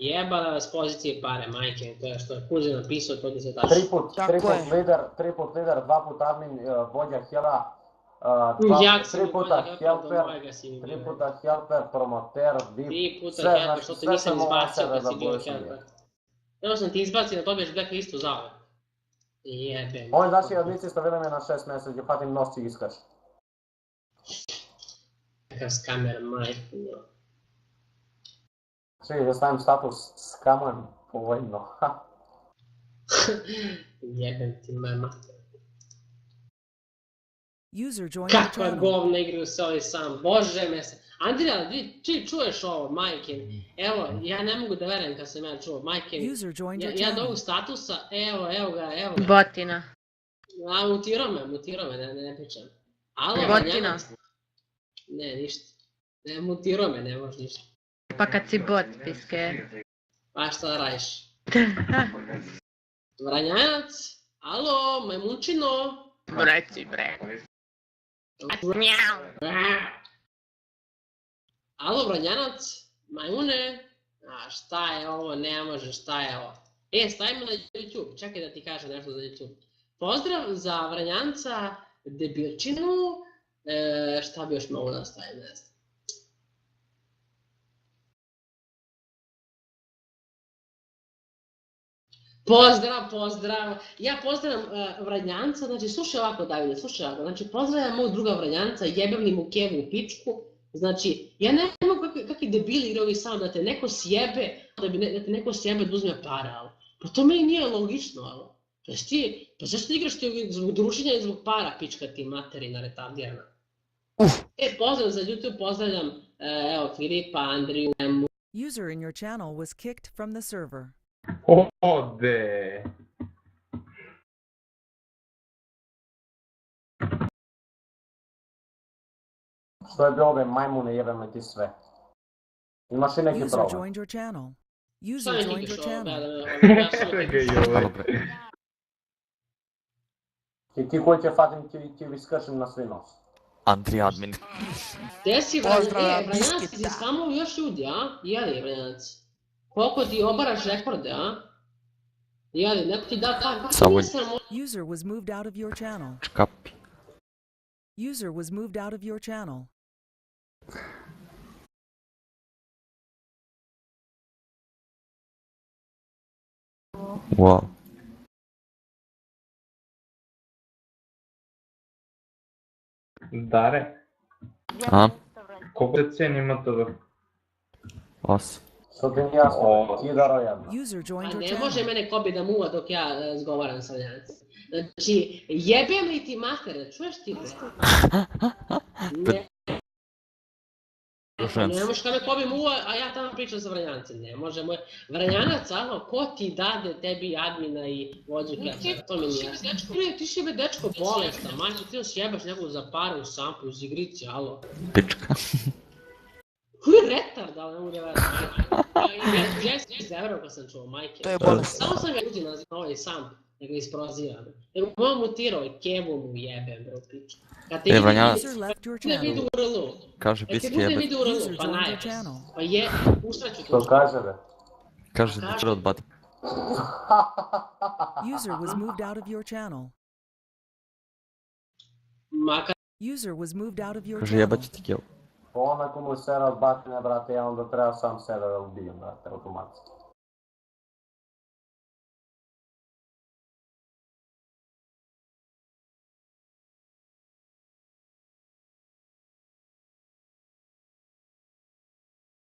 Jebala vas pozicije pare, majke, to je što je Kuzi napisao, to ti se tačno. Tri put lider, 2 put admin, vođa Hela, tri puta helper, promoter, VIP, 3 puta helper, što te nisam izbacio kad si bio helper. Evo sam ti izbacio da dobiješ blacklistu zaove. Jebem. Oni znači odlici stavili me na 6 mjeseci, gdje patim nosci iskaš. Kakav skamer, majke. Čekaj da stavim status skaman povoljno. Jebem ti moja mater. Kakva Kakva govna igraju se ovi sam, bože me se. Andrija, ti čuješ ovo, majke? Evo, ja ne mogu da verujem kad sam ja čuo, majke. Ja do ovog statusa, evo ga. Botina. A, mutirao me, ne pričam. Alo, Botina. Ne, ništa. Ne, mutirao me, ne možeš ništa. Pa kad si bot, piske. Pa šta da radiš? Vranjanac? Alo, majmunčino? Reci bre. Alo, Vranjanac? Majmune? A šta je ovo, ne može, šta je ovo? Stavimo na YouTube, čekaj da ti kažem nešto za YouTube. Pozdrav za Vranjanca, debilčinu, šta bi još mogu da stavim, ne znam. Pozdrav. Ja pozdravljam Vranjanca, znači slušaj ovako Davide, znači pozdravljam mog druga Vranjanca, jebem li mu kevu u pičku, znači ja ne mogu kakvi debili igraju ovi samo da te neko sjebe, da te neko sjebe da uzme para, ali pa to meni nije logično, ali pa zašto ti igraš ti zbog druženja i zbog para, pička ti materina retardirana. Pozdrav za YouTube, pozdravljam, evo Filipa, Andriju, Emu. User in your channel was kicked from the server. Ode! Što je bilo ove majmune, jebe me ti sve. Imaš i neki User problem. joined your channel. Šta User je joined ti your što, channel. I ti koji će fatim ti viskršim na svi nos. Andrija admin. Gdje si Vranjanac, ti si samo još ljudi, a? Jeli Vranjanac? Koliko ti obaraš rekorde, a? Jeli, neko ti da tako? User was moved out of your channel. Čkapi. User was moved out of your channel. Wow. Dare, A? koliko te cijeni ima to? 8. Što ti nije jasno, ti daro jedno. User joined A your ne channel. može mene Kobi da muva dok ja zgovaram sa Vranjancem. Znači, jebem li ti mater, čuješ ti? Ne može kada me Kobi muva, a ja tamo pričam sa Vranjancem, ne može moj... Vranjanac, alo, ko ti dade tebi admina i vođu kefera, to mi nije jasno. Ti si be dečko bolestan, majko, ti još jebaš nekog za pare u sampu, uz igrici, alo. Pička. Koji je retard, ali ne mogu da verujem. Ja sam zavrao kad sam čuo, majke. To je bolest. Samo sam ga ljudi na ovaj sam, nego isprozivam. Nego mu mutirao i kevu mu jebem, bro, piču. Kad te Vranjanac. User left your bude vidu channel. u RL. Kaže Kad te biski bude jebet. vidu u RL, User pa joined your najebam. channel. Pa je, puštat ću Što to. kaže be? Kaže da će odbati. User was moved out of your channel. Makar User was moved out of your Kaže channel. jebat će ti kevu. Po onako mu se razbatine, brate, ja onda treba sam sebe da ubijem, brate, automatski.